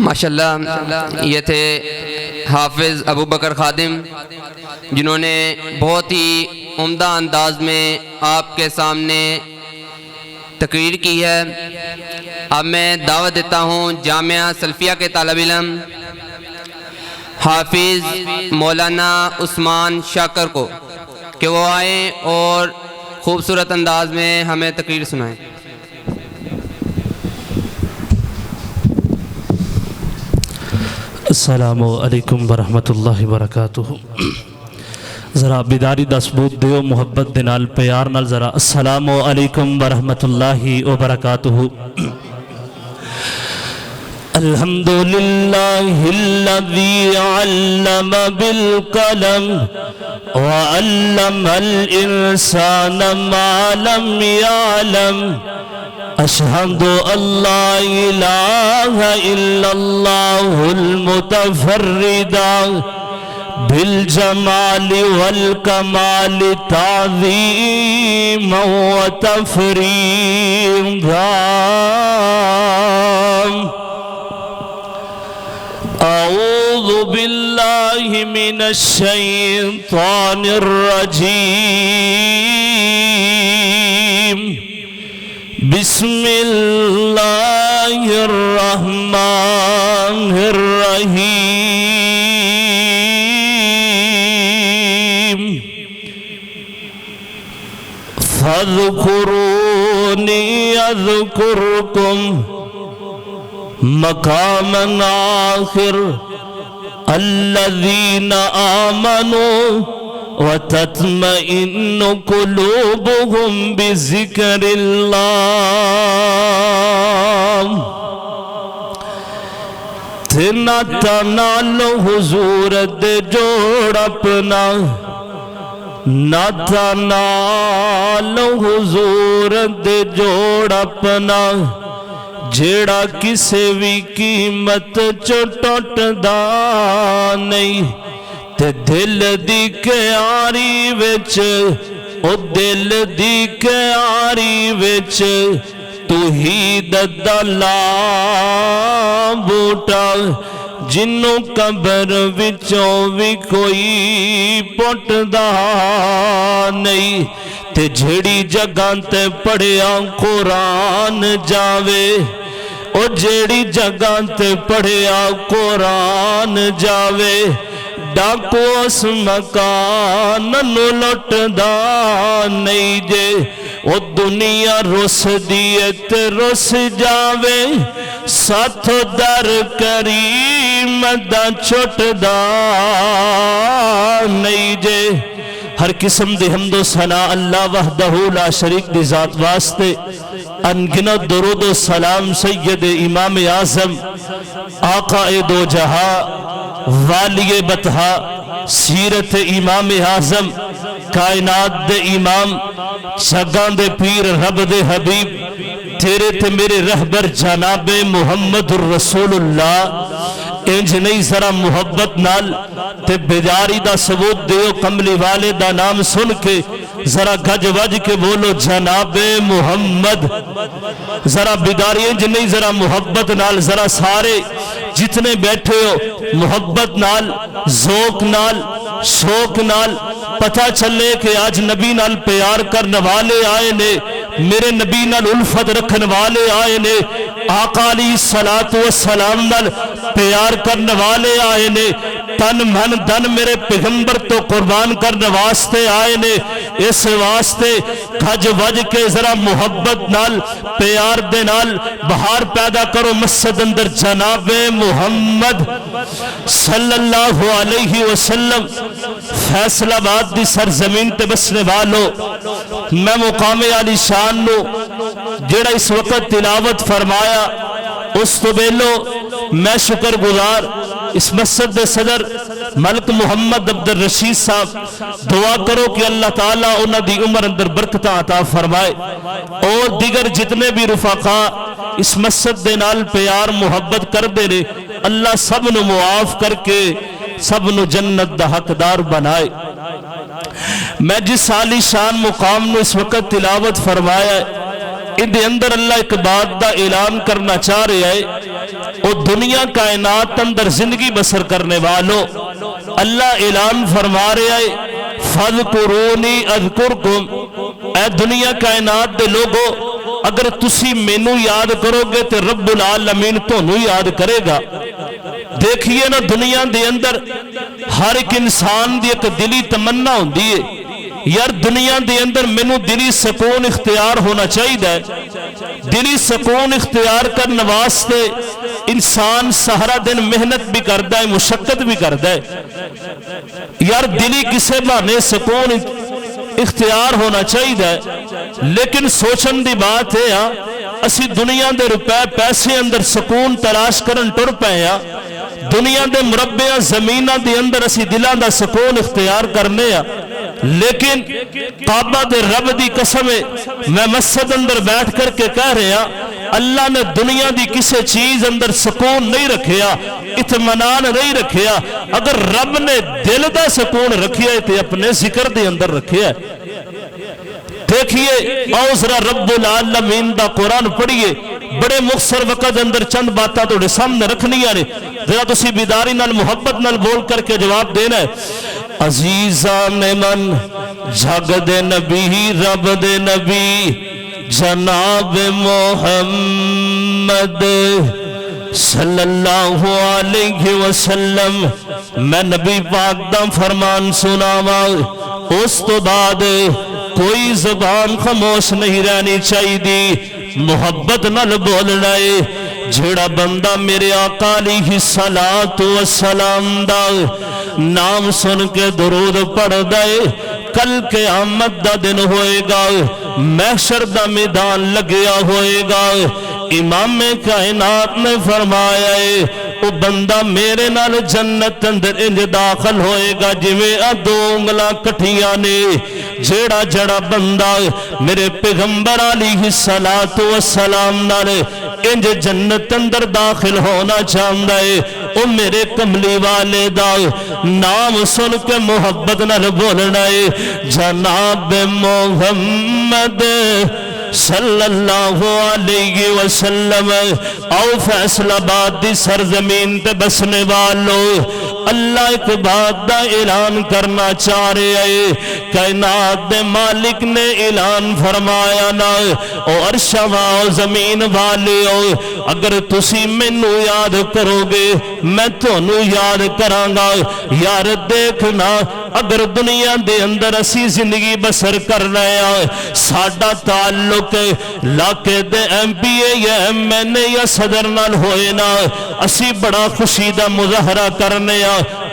ماشاءاللہ یہ تھے حافظ ابو بکر خادم، جنہوں نے بہت ہی عمدہ انداز میں آپ کے سامنے تقریر کی ہے۔ اب میں دعوت دیتا ہوں جامعہ سلفیہ کے طالب علم حافظ مولانا عثمان شاکر کو کہ وہ آئیں اور خوبصورت انداز میں ہمیں تقریر سنائیں۔ السلام علیکم ورحمۃ اللہ وبرکاتہ۔ ذرا بیداری دا ثبوت دیو محبت دے نال پیار نال ذرا السلام علیکم ورحمۃ اللہ وبرکاتہ۔ الحمدللہ الذی علم بالقلم وعلم الانسان ما لم يعلم، اشہد ان لا الہ الا اللہ المتفرد بالجمال والکمال تعظیما وتفریدا۔ اعوذ باللہ من الشیطان الرجیم، بسم اللہ الرحمن الرحیم۔ فاذکرونی اذکرکم مقام آخر الذین آمنوا وَتَطْمَئِنُّ قُلُوبُهُمْ بِذِكْرِ اللَّهِ۔ تِنَا تَنَالُ حضور دے جوڑ اپنا، نہ تنال حضور دے جوڑ اپنا، جیڑا کسے بھی قیمت چو ٹوٹ دا نہیں۔ تے دل دی کیاری وچ، او دل دی کیاری وچ، توحید دا بوٹا، جنوں قبر وچوں بھی کوئی پٹ دا نہیں۔ تے جھڑی جگہ تے پڑھیا قرآن جاوے، او جھڑی جگہ تے پڑھیا قرآن جاوے، ڈاکو اس مکان نو لٹ دا نہیں جے۔ او دنیا رس دیت رس جاوے، ساتھ در کریم دا چھٹ دا نہیں جے۔ ہر قسم دے حمد و ثنا اللہ وحدہ لا شریک دی ذات واسطے، انگنت درود و سلام سید امام اعظم آقا دو جہاں والی بطحا سیرت امام اعظم کائنات دے امام جگاں دے پیر رب دے حبیب تیرے تے میرے رہبر جناب محمد الرسول اللہ، انج نہیں ذرا محبت نال تے بیداری دا ثبوت دیو، کملی والے دا نام سن کے ذرا گج وج کے بولو جناب محمد۔ ذرا بیداری انج نہیں ذرا محبت نال، ذرا سارے جتنے بیٹھے ہو محبت نال، ذوق نال، شوق نال، پتہ چلے کہ آج نبی نال پیار کرنے والے آئے نے، میرے نبی نال الفت رکھنے والے آئے نے، آقا علیہ السلام نال پیار کرنے والے آئے نے، تن من دن میرے پیغمبر تو قربان کرنے واسطے آئے نے۔ اس واسطے گھج وج کے ذرا محبت نال پیار دے نال بہار پیدا کرو مسجد اندر جناب محمد صلی اللہ علیہ وسلم۔ فیصل آباد دی سرزمین تے بسنے والو، میں مقام عالی شان نو جڑا اس وقت تلاوت فرمایا اس تو بیلو میں شکر گزار اس مسجد دے صدر ملک محمد عبد الرشید صاحب، دعا کرو کہ اللہ تعالیٰ انہاں دی عمر اندر برکتہ عطا فرمائے، اور دیگر جتنے بھی رفقا اس مسجد دے نال پیار محبت کر دے رہے، اللہ سب نو معاف کر کے سب نو جنت دا حقدار بنائے۔ میں جس عالی شان مقام نو اس وقت تلاوت فرمایا ہے، ان دے اندر اللہ ایک بات دا اعلان کرنا چاہ رہے ہیں او دنیا کائنات اندر زندگی بسر کرنے والوں اللہ اعلان فرما رہا ہے فَاذْكُرُونِي أَذْكُرْكُمْ، اے دنیا کائنات دے لوگو اگر تسی مینو یاد کرو گے تو رب العالمین تونوں یاد کرے گا۔ دیکھئے نا دنیا دے اندر ہر ایک انسان دی ایک دلی تمنا ہوندی ہے یار دنیا دے اندر مینوں دلی سکون اختیار ہونا چاہیے، دلی سکون اختیار کرنے واسطے انسان سہرا دن محنت بھی کرتا ہے، مشقت بھی کرتا ہے، یار دلی کسے بہانے سکون اختیار ہونا چاہیے، لیکن سوچن دی بات ہے اسی دنیا دے روپے پیسے اندر سکون تلاش کرن ٹر پے ہاں، دنیا دے مربع زمینہ دے اندر اسی دلان دا سکون اختیار کرنے ہاں، لیکن کعبہ دے رب دی قسم ہے میں مسجد اندر بیٹھ کر کے کہہ رہا اللہ نے دنیا دی کسے چیز اندر سکون نہیں رکھیا، اطمینان نہیں رکھیا، اگر رب نے دل دا سکون رکھیا ہے تو اپنے ذکر دے اندر رکھیا ہے۔ دیکھئے اوزرا رب العالمین دا قرآن پڑھئے، بڑے مختصر وقت اندر چند باتاں توڑے سامنے رکھنی آنے، ذرا تسی بیداری نال محبت نال بول کر کے جواب دینا ہے۔ عزیزان من جھگ دے نبی رب دے نبی جناب محمد صلی اللہ علیہ وسلم، میں نبی پاک دا فرمان سناواں، اس تو بعد کوئی زبان خاموش نہیں رہنی چاہیے، محبت نال بولنا ہے۔ جھڑا بندہ میرے آقا علیہ الصلوۃ والسلام دا نام سن کے درود پڑھ دے، کل قیامت دا دن ہوئے گا، محشر دا میدان لگیا ہوئے گا، امام کائنات نے فرمایا ہے او بندہ میرے نال جنت اندر انج داخل ہوئے گا جویں دو انگلاں کٹھیاں نے۔ جیڑا جڑا بندہ میرے پیغمبر علیہ الصلوۃ والسلام نال انج جنت اندر داخل ہونا چاہتا ہے، او میرے کملی والے دا نام سن کے محبت نال بولنا ہے، جناب محمد صلی اللہ علیہ وسلم۔ او فیصل آباد دی سرزمین تے بسنے والوں اللہ ایک بات دا اعلان کرنا چاہ رہے ہیں، کائنات دے مالک نے اعلان فرمایا نا او عرش و زمین والے اگر تسی مینوں یاد کرو گے میں تانوں یاد کراں گا۔ یار دیکھنا اگر دنیا دے اندر اسی زندگی بسر کر رہے ہیں، ساڈا تعلق علاقے دے ایم پی اے یا ایم این اے یا صدر نال ہوئے نا، اسی بڑا خوشی دا مظاہرہ کرنے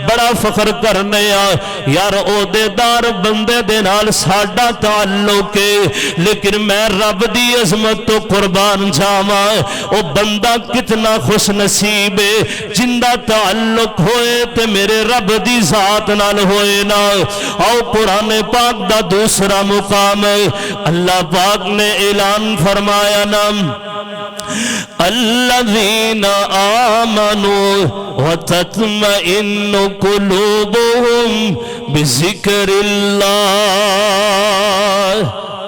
بڑا فخر کرنے یار عہدے دار بندے دے نال ساڈا تعلق ہے، لیکن میں رب دی عظمت تو قربان جاواں او بندہ کتنا خوش نصیب ہے جندہ تعلق ہوئے تے میرے رب دی ذات نال ہوئے نا۔ او قرآن پاک دا دوسرا مقام ہے، اللہ پاک نے اعلان فرمایا نا الذین آمنوا وتطمئن قلوبهم بذکر اللہ۔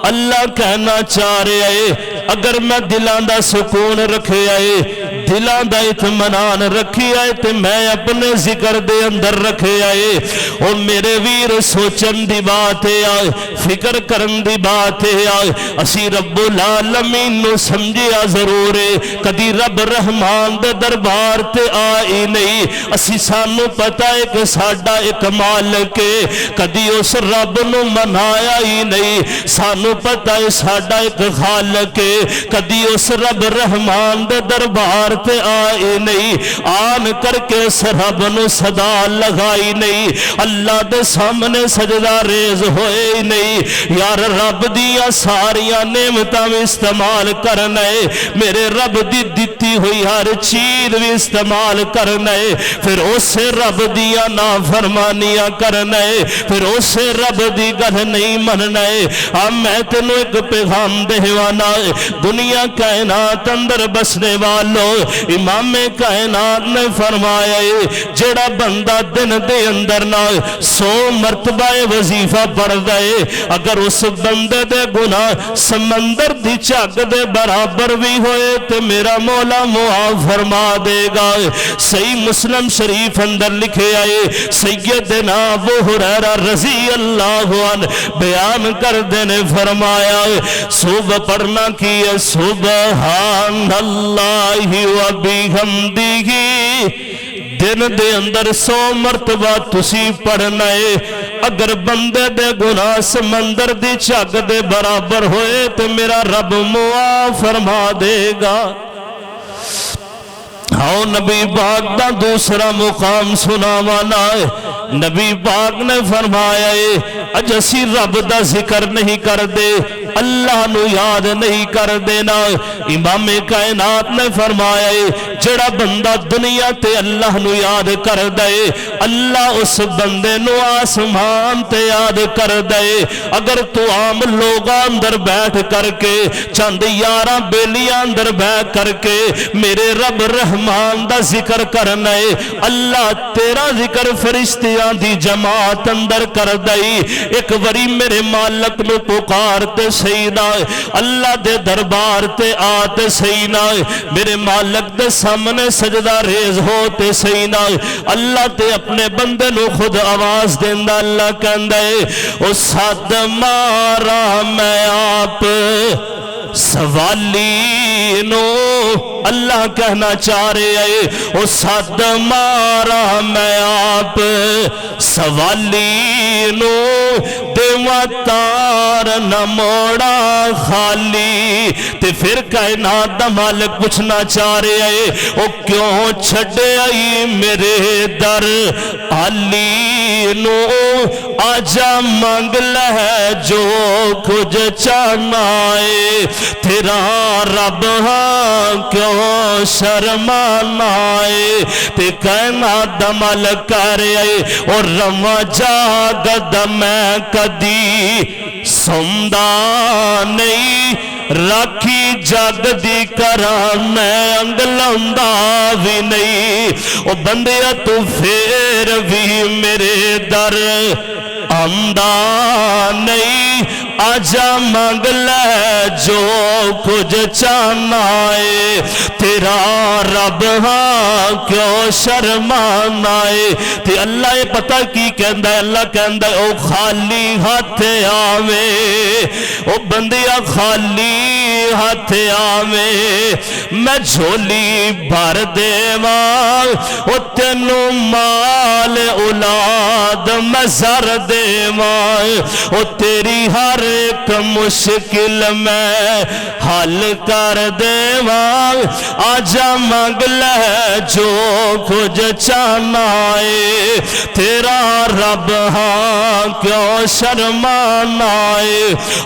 اللہ کہنا چاہ رہے ہیں اگر میں دلان دا سکون رکھے آئے، دلان دا اطمینان رکھی آئے تے میں اپنے ذکر دے اندر رکھے آئے، اور میرے ویر سوچن دی بات ہے، فکر کرن دی بات ہے، اسی رب العالمین نو سمجھیا ضرور ہے، کدی رب رحمان دے دربار تے آئی نہیں، اسی سانو پتا ہے کہ ساڈا ایک مالک ہے، کدی اس رب نو منایا ہی نہیں، سانو پتا ہے ساڈا ایک خالق ہے، کدی اس رب رحمان دے دربار تے آئی نہیں، آن کر کے اس رب نو صدا لگائی نہیں، اللہ دے سامنے سجدہ ریز ہوئے نہیں، یار رب دیا ساریاں نعمتاں بھی استعمال کرنے، میرے رب دی دیتی ہوئی ہر چیز بھی استعمال کرنے، پھر اسے رب دیا نافرمانیاں کرنے، پھر اسے رب دی گل نہیں مننے۔ میں تینوں ایک پیغام دہوانا ہے، دنیا کائنات اندر بسنے والوں امام کائنات نے فرمایا ہے جڑا بندہ دن دے اندر نہ 100 مرتبہ وظیفہ پڑھ دے، اگر اس بندے دے گناہ سمندر دی جھگ دے برابر بھی ہوئے تو میرا مولا معاف فرما دے گا۔ صحیح مسلم شریف اندر لکھے آئے سیدنا ابو ہریرہ رضی اللہ عنہ بیان کر دینے فرمایا صبح پڑھنا کی ہے سبحان اللہ و بحمدہ، دن دے اندر 100 مرتبہ تسی پڑھنا ہے۔ اگر بندے دے گناہ سمندر دی جھگ دے برابر ہوئے تو میرا رب معاف فرما دے گا۔ ہاں نبی پاک دا دوسرا مقام سناوانا ہے۔ نبی پاک نے فرمایا ہے اج اسی رب دا ذکر نہیں کر دے، اللہ نو یاد نہیں کر دینا۔ امام کائنات نے فرمایا ہے جڑا بندہ دنیا تے اللہ نو یاد کر دے اللہ اس بندے نو آسمان تے یاد کر دے۔ اگر تو عام لوگاں اندر بیٹھ کر کے چند یاراں بیلیاں اندر بیٹھ کر کے میرے رب رحمان دا ذکر کرنا ہے، اللہ تیرا ذکر فرشتیاں دی جماعت اندر کر دئی۔ ایک وری میرے مالک نو پکار تے سینا اللہ دے دربار تے آتے سینا میرے مالک دے سامنے سجدہ ریز ہوتے سینا اللہ تے اپنے بندے نو خود آواز دیندہ اللہ کہندہ ہے او ساتھ مارا میں آپ سوالی نو، اللہ کہنا چاہ رہے ہیں او ساتھ مارا میں آپ سوالی نو، دیوا تار نہ موڑا خالی۔ تے پھر کائنات دا مالک پوچھنا چاہ رہے ہیں او کیوں چھڑے آئی میرے در علی نو، آجا مانگ لے جو کچھ چاہنا ہے، تیرا رب ہاں کیوں شرمانا ہے۔ تے کائنات دا مالک کہہ رہے ہیں اور رواں جاگد میں کدی سندا نہیں، راکھی جاگ دی کرا میں انگلاندا بھی نہیں۔ او بندیا تو پھر بھی میرے در آمدہ نہیں، آجا مانگ لے جو کچھ چاہنا ہے، تیرا رب ہاں کیوں شرمانا ہے۔ تے اللہ یہ پتہ کی کہندہ ہے، اللہ کہندہ ہے او خالی ہاتھ آوے، او بندیا خالی ہاتھ آوے، میں جھولی بھر دیواں، او تینو مال اولاد میں زر دیواں، او تیری ہر ایک مشکل میں حل کر دیواں، آجا مانگ لے جو کچھ چاہنا ہے، تیرا رب ہاں کیوں شرمانا ہے۔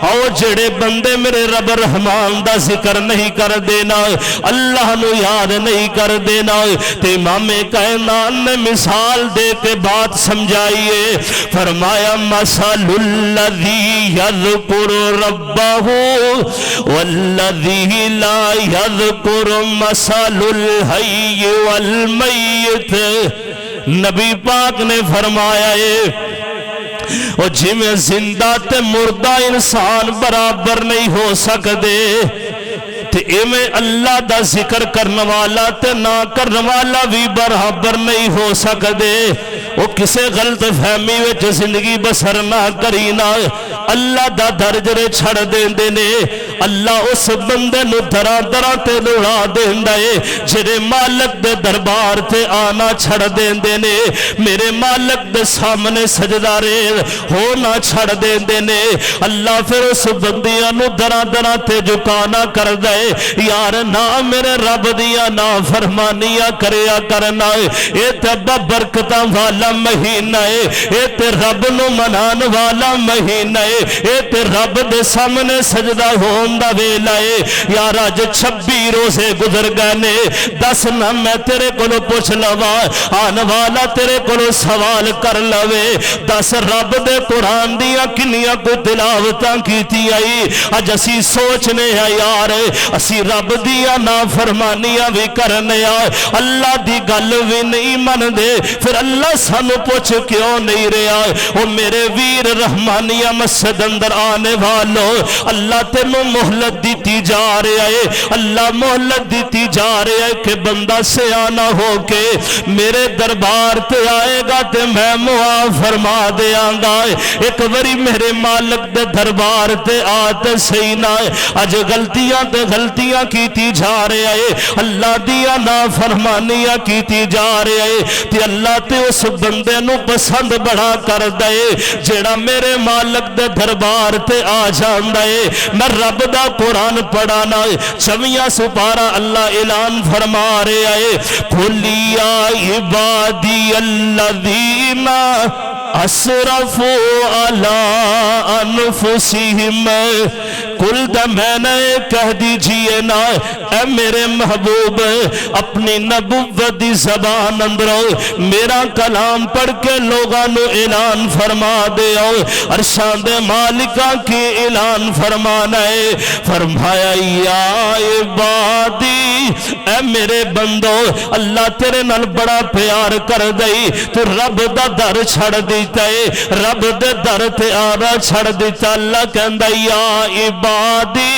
او جڑے بندے میرے رب رحمان دا ذکر نہیں کر دینا، اللہ نو یاد نہیں کر دینا، تے امام کائنات نے مثال دے کے بات سمجھائیے، فرمایا مثل الذی یذکر ربہ والذی لا یذکر مثل الحی والمیت۔ نبی پاک نے فرمایا اور جی میں زندہ تے مردہ انسان برابر نہیں ہو سکتے، تے ایمیں اللہ دا ذکر کرنے والا تے نہ کرنے والا بھی برابر نہیں ہو سکتے۔ وہ کسے غلط فہمی وچ زندگی بسر نہ کرینا، اللہ دا درجے چھڑ دیندے نے، اللہ اس بندے نو درا درا تے دوڑا دیندہ ہے جڑے مالک دے دربار تے آنا چھڑ دیندے نے، میرے مالک دے سامنے سجدہ ریز ہونا چھڑ دیندے نے۔ اللہ پھر اس بندیاں نو درا درا تے جھکانا کر دے، یار نہ میرے رب دیا نا فرمانیاں کریا کرنا ہے، اے تے برکتاں والا مہینہ ہے، اے تے رب نو منان والا مہینہ ہے، اے تے رب دے سامنے سجدہ ہون دا ویلا ہے۔ یار آج 26 روزے گزر گئے نے، 10 نہ میں تیرے کولو پوچھ لوا، آن والا تیرے کولو سوال کر لوے، 10 رب دے قرآن دیا کنیا کو تلاوتاں کیتی آئی، آج اسی سوچنے ہیں یار اسی رب دیا نافرمانیاں بھی کرنے آئے، اللہ دی گل بھی نہیں من دے، پھر اللہ سانو پوچھ کیوں نہیں رہا ہے؟ او میرے ویر رحمانیہ مسجد اندر آنے والو، اللہ تینوں مہلت دیتی جا رہا ہے، اللہ مہلت دیتی جا رہا ہے کہ بندہ سیانہ ہو کے میرے دربار تے آئے گا تے میں معاف فرما دیاں گا۔ ایک وری میرے مالک دے دربار تے آتے صحیح نہ ہے، اج غلطیاں تے غلطیاں کیتی جا رہے ہیں، اللہ دیا نافرمانیاں کیتی جا رہے ہیں، تے اللہ تے اس بندے نو پسند بڑا کر دے جیڑا میرے مالک دے دربار تے آ جاندا ہے۔ میں رب دا قرآن پڑھانا ہے، 26 سپارہ اللہ اعلان فرما رہے ہیں، قُلْ يَا عِبَادِيَ الَّذِينَ اسرفوا علی انفسہم، قل دا میں نے کہہ دیجئے نا اے میرے محبوب اپنی نبوت دی زبان اندرو میرا کلام پڑھ کے لوگاں نو اعلان فرما دے ارشاد مالکہ کی اعلان فرمانا ہے۔ فرمایا یا عبادی اے میرے بندو، اللہ تیرے نال بڑا پیار کر دئی، تو رب دا در چھڑ دیتا ہے، رب دے در تے آرہ چھڑ دیتا۔ اللہ کہندہ یا عبادی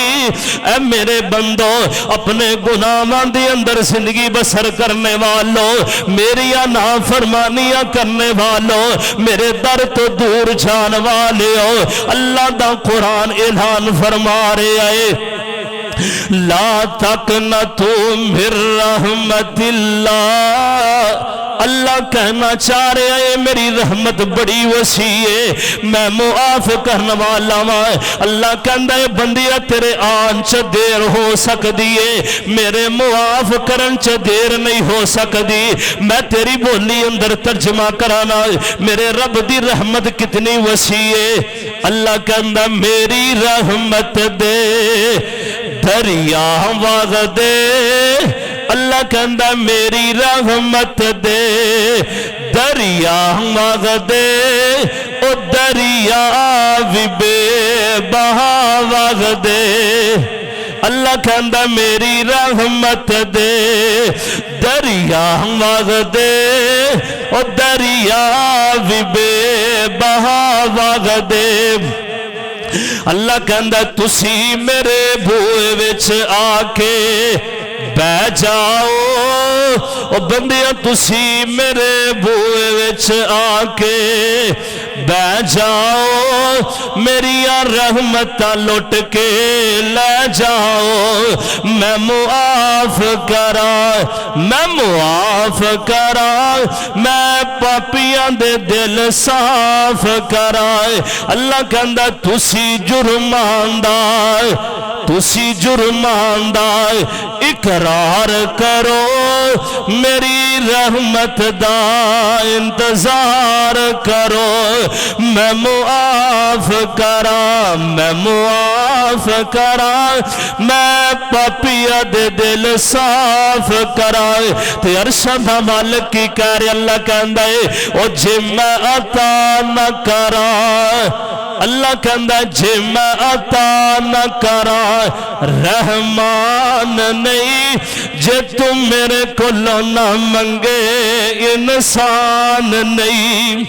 اے میرے بندو، اپنے گناہاں دے اندر زندگی بسر کرنے والوں، میری نافرمانیاں کرنے والوں، میرے در تو دور جان والے ہو، اللہ دا قرآن اعلان فرما رہے آئے لا تقنطوا من رحمت اللہ۔ اللہ کہنا چاہ رہے ہیں میری رحمت بڑی وسیع ہے، میں معاف کرنے والا ہوں۔ اللہ کہندا ہے بندیا تیرے آن چ دیر ہو سکتی ہے، میرے معاف کرن چ دیر نہیں ہو سکتی۔ میں تیری بولی اندر ترجمہ کرانا، میرے رب دی رحمت کتنی وسیع ہے۔ اللہ کہندا میری رحمت دے دریا واغ دے، اللہ کہندا میری رحمت دے دریا واغ دے، او دریا وی بے بہا واغ دے۔ اللہ کہندا میری رحمت دے دریا واغ دے، او دریا وی بے بہا واغ دے۔ اللہ کہندا تسی میرے بوئے وچ آ کے بہ جاؤ، او بندیاں تسی میرے بوئے وچ آ کے بہ جاؤ، میری رحمتاں لٹ کے لے جاؤ، میں معاف کراں، میں معاف کراں، میں پاپیاں دے دل صاف کراں۔ اللہ کہندا تسی جرماندار، تسی جرماندار، اقرار کرو میری رحمت دا انتظار کرو، میں معاف کراں، میں معاف کراں، میں پاپیا دے دل صاف کراں۔ تے ارشد مالک کی کہہ رہے اللہ کہندا ہے او جے میں عطا نہ کراں، اللہ کہندا جے میں عطا نہ کراں رحمان نہیں، جے تم میرے کولوں نہ منگے انسان نہیں۔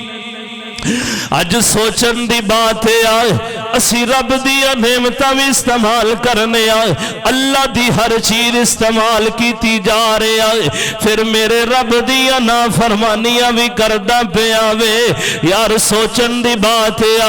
اج سوچن دی بات ہے اسی رب دیا نعمتاں بھی استعمال کرنے آئے، اللہ دی ہر چیز استعمال کیتی جا رہے آئے، پھر میرے رب دیا نافرمانیاں بھی کردہ پہ آوے۔ یار سوچن دی بات ہے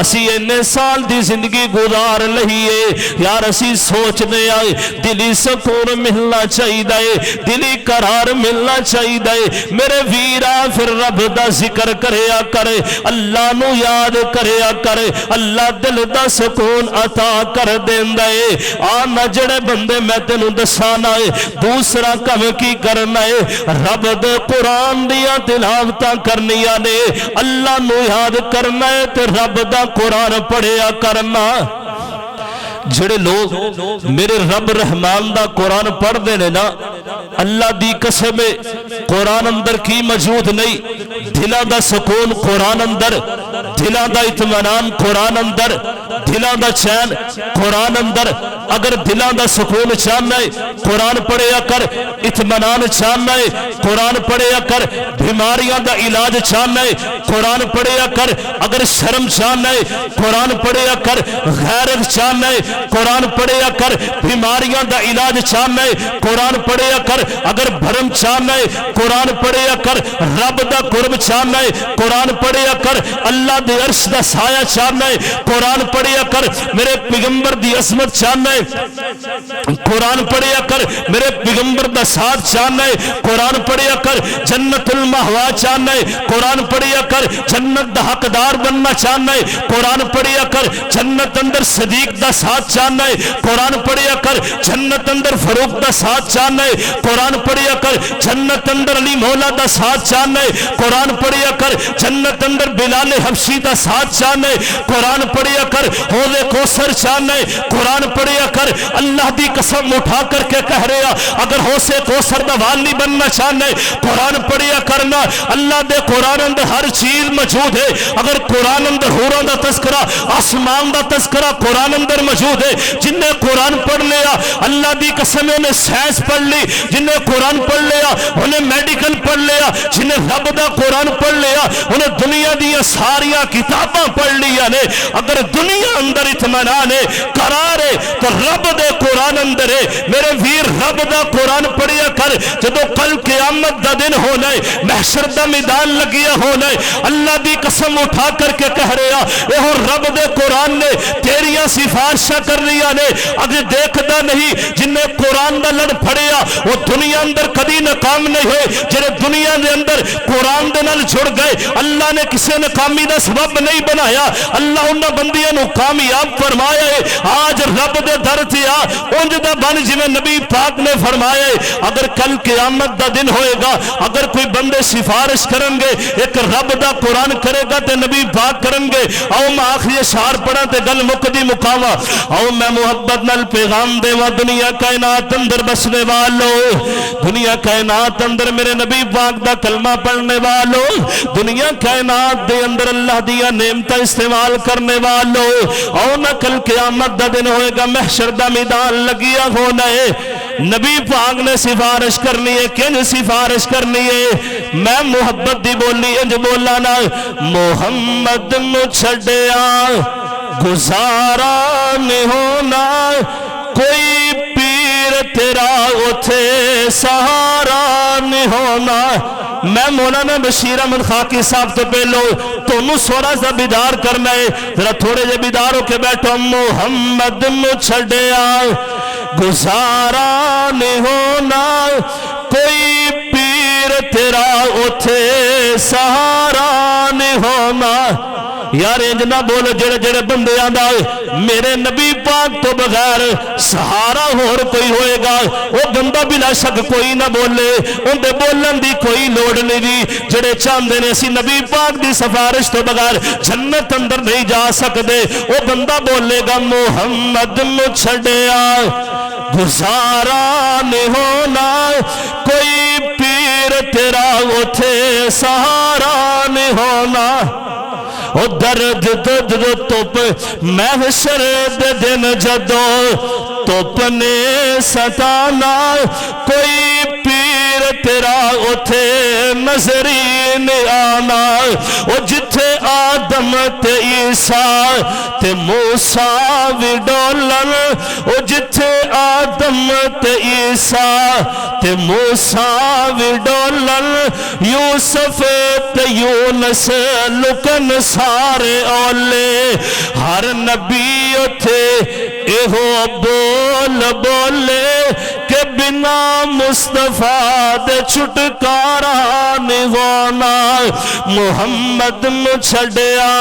اسی انہیں سال دی زندگی گزار لئیے، یار اسی سوچنے آئے دلی سکون ملنا چاہیے، دلی قرار ملنا چاہیے۔ میرے ویرا پھر رب دا ذکر کریا کرے، اللہ نو یاد کریا کرے، اللہ دل دا سکون عطا کر دیندہ ہے۔ آنا جڑے بندے میں تینوں دسانا ہے، دوسرا کم کی کرنا ہے، رب دے قرآن دیا تلاوتاں کرنیاں نے، اللہ نو یاد کرنا ہے تے رب دا قرآن پڑھیا کرنا۔ جڑے لوگ میرے رب رحمان دا قرآن پڑھ دینے نا، اللہ دی قسم قرآن اندر کی موجود نہیں، دلہ دا سکون قرآن اندر دلاں دا اطمینان قرآن اندر، دلاں دا چین قرآن اندر۔ اگر دلاں دا سکون چاہنا ہے قرآن پڑھیا کر، اطمینان چاہنا ہے قرآن پڑھیا کر، بیماریاں دا علاج چاہنا ہے قرآن پڑھیا کر، اگر شرم چاہنا ہے قرآن پڑھیا کر، غیرت چاہنا ہے قرآن پڑھیا کر، بیماریاں دا علاج چاہنا ہے قرآن پڑھیا کر، اگر بھرم چاہنا ہے قرآن پڑھیا کر، رب دا قرب چاہنا ہے قرآن پڑھیا کر، اللہ دے عرش دا سایہ چاہنا ہے قرآن پڑھیا کر، میرے پیغمبر دی عظمت چاہنا ہے قرآن پڑھیا کر، میرے پیغمبر دا ساتھ چاہنا ہے قرآن پڑھیا کر، جنت المحوا چاہنا ہے قرآن پڑھیا کر، جنت دا حقدار بننا چاہنا ہے قرآن پڑھیا کر، جنت اندر صدیق دا ساتھ چاہنا ہے قرآن پڑھیا کر، جنت اندر فاروق دا ساتھ چاہنا ہے قرآن پڑھیا کر، جنت اندر علی مولا دا ساتھ چاہنا ہے قرآن پڑھیا کر، جنت اندر بلال حبشی دا ساتھ چاہنا ہے قرآن پڑھیا کر، حوض کوثر چاہنا ہے قرآن پڑھیا کر۔ اللہ دی قسم اٹھا کر کے کہہ رہا اگر حوض کوثر دا والی بننا چاہنا ہے قرآن پڑھیا کرنا۔ اللہ دے قرآن اندر ہر چیز موجود ہے، اگر قرآن اندر حوروں دا تذکرہ، آسمان دا تذکرہ قرآن اندر موجود ہے۔ جن نے قرآن پڑھ لیا اللہ دی قسم انہیں سائنس پڑھ لی، جن نے قرآن پڑھ لیا انہیں میڈیکل پڑھ لیا، جن نے رب دا قرآن پڑھ لیا انہیں دنیا دیا ساریاں کتاباں پڑھ لیا نے۔ اگر دنیا اندر اطمینان ہے قرار ہے تو رب دے قرآن اندر ہے۔ میرے ویر رب دا قرآن پڑھیا کر، جدو کل قیامت دا دن ہونا ہے، محشر دا میدان لگیا ہونا ہے، اللہ دی قسم اٹھا کر کے کہہ رہا یہ رب دے قرآن نے تیریاں سفارشاں کر لیا نے۔ اگر دیکھدا نہیں جن نے قرآن دا لڑ پھڑیا وہ دنیا اندر کدی ناکام نہیں ہوئے، جنہیں دنیا دے اندر قرآن دے نال جڑ گئے اللہ نے کسے ناکامی دا سبب نہیں بنایا، اللہ انہاں بندیاں نو کامیاب فرمایا ہے۔ آج رب دے در تے آ اونج دا بن جویں نبی پاک نے فرمایا ہے۔ اگر کل قیامت دا دن ہوئے گا اگر کوئی بندے سفارش کرن گے ایک رب دا قرآن کرے گا تے نبی پاک کرن گے۔ آؤ میں آخری اشعار پڑھا تے گل مکدی مکاوا، آؤ میں محبت نال پیغام دیواں دنیا کائنات اندر بسنے والو، دنیا کائنات اندر میرے نبی پاک دا کلمہ پڑھنے والو، دنیا کائنات دے اندر اللہ دیا نعمتاں استعمال کرنے والو، آؤ نہ کل قیامت دا دن ہوئے گا محشر دا میدان لگیا ہونا ہے۔ نبی پاک نے سفارش کرنی ہے، کنج سفارش کرنی ہے؟ میں محبت دی بولی انج بولا نا، محمد نو چھڑیا گزارا نہیں ہونا، کوئی پیر تیرا اتھے سہارا نہیں ہونا۔ میں مولانا بشیر احمد خاکی صاحب تو پہلو تو انہوں سورا سا بیدار کرنا ہے، ذرا تھوڑے جے بیدار ہو کے بیٹھو۔ محمد نو چھڑیا گزارا نہیں ہونا، کوئی پیر تیرا اتھے سہارا نہیں ہونا۔ یار انج نہ بولو جڑے جڑے بندے آندا میرے نبی پاک تو بغیر سہارا ہور کوئی ہوئے گا وہ بندہ بلا شک کوئی نہ بولے، ان دے بولن دی کوئی لوڑ نہیں دی۔ جڑے چاندے نے اسی نبی پاک دی سفارش تو بغیر جنت اندر نہیں جا سکدے، وہ بندہ بولے گا محمد نو چھڑیا گزارا نہیں ہونا، کوئی پیر تیرا اتھے سہارا نہیں ہونا۔ او درد دد توپ محشر دے دن جدو توپ نے ستانا، کوئی پیر تیرا اتھے نظری نہیں آنا۔ او جتھے آدم تے عیسیٰ تے موسیٰ وی ڈولن، او جتھے آدم تے عیسیٰ تے موسیٰ وی ڈولن، یوسف تے یونس لکن سارے اولے، ہر نبی اتھے ایہو بول بولے کہ بنا مصطفیٰ دے چھٹکارا نہیں ہونا۔ محمد نو چھڑیا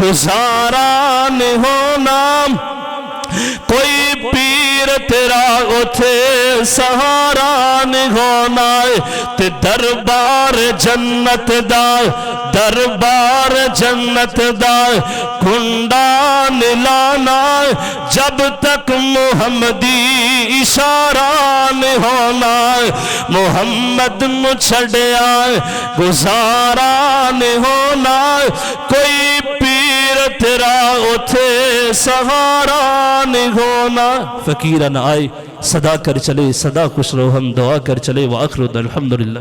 گزارا نہیں ہونا، کوئی پیر تیرا اتھے سہارا نہیں ہونا۔ تے دربار جنت دا دربار جنت دا کنڈا نلانا، جب تک محمدی اشارہ نہیں ہونا۔ محمد نو چھڑیا گزارا نہیں ہونا، کوئی اتھے سہارا نہیں ہونا. فقیران آئے صدا کر چلے, صدا خوش رو ہم دعا کر چلے. وآخر الحمدللہ.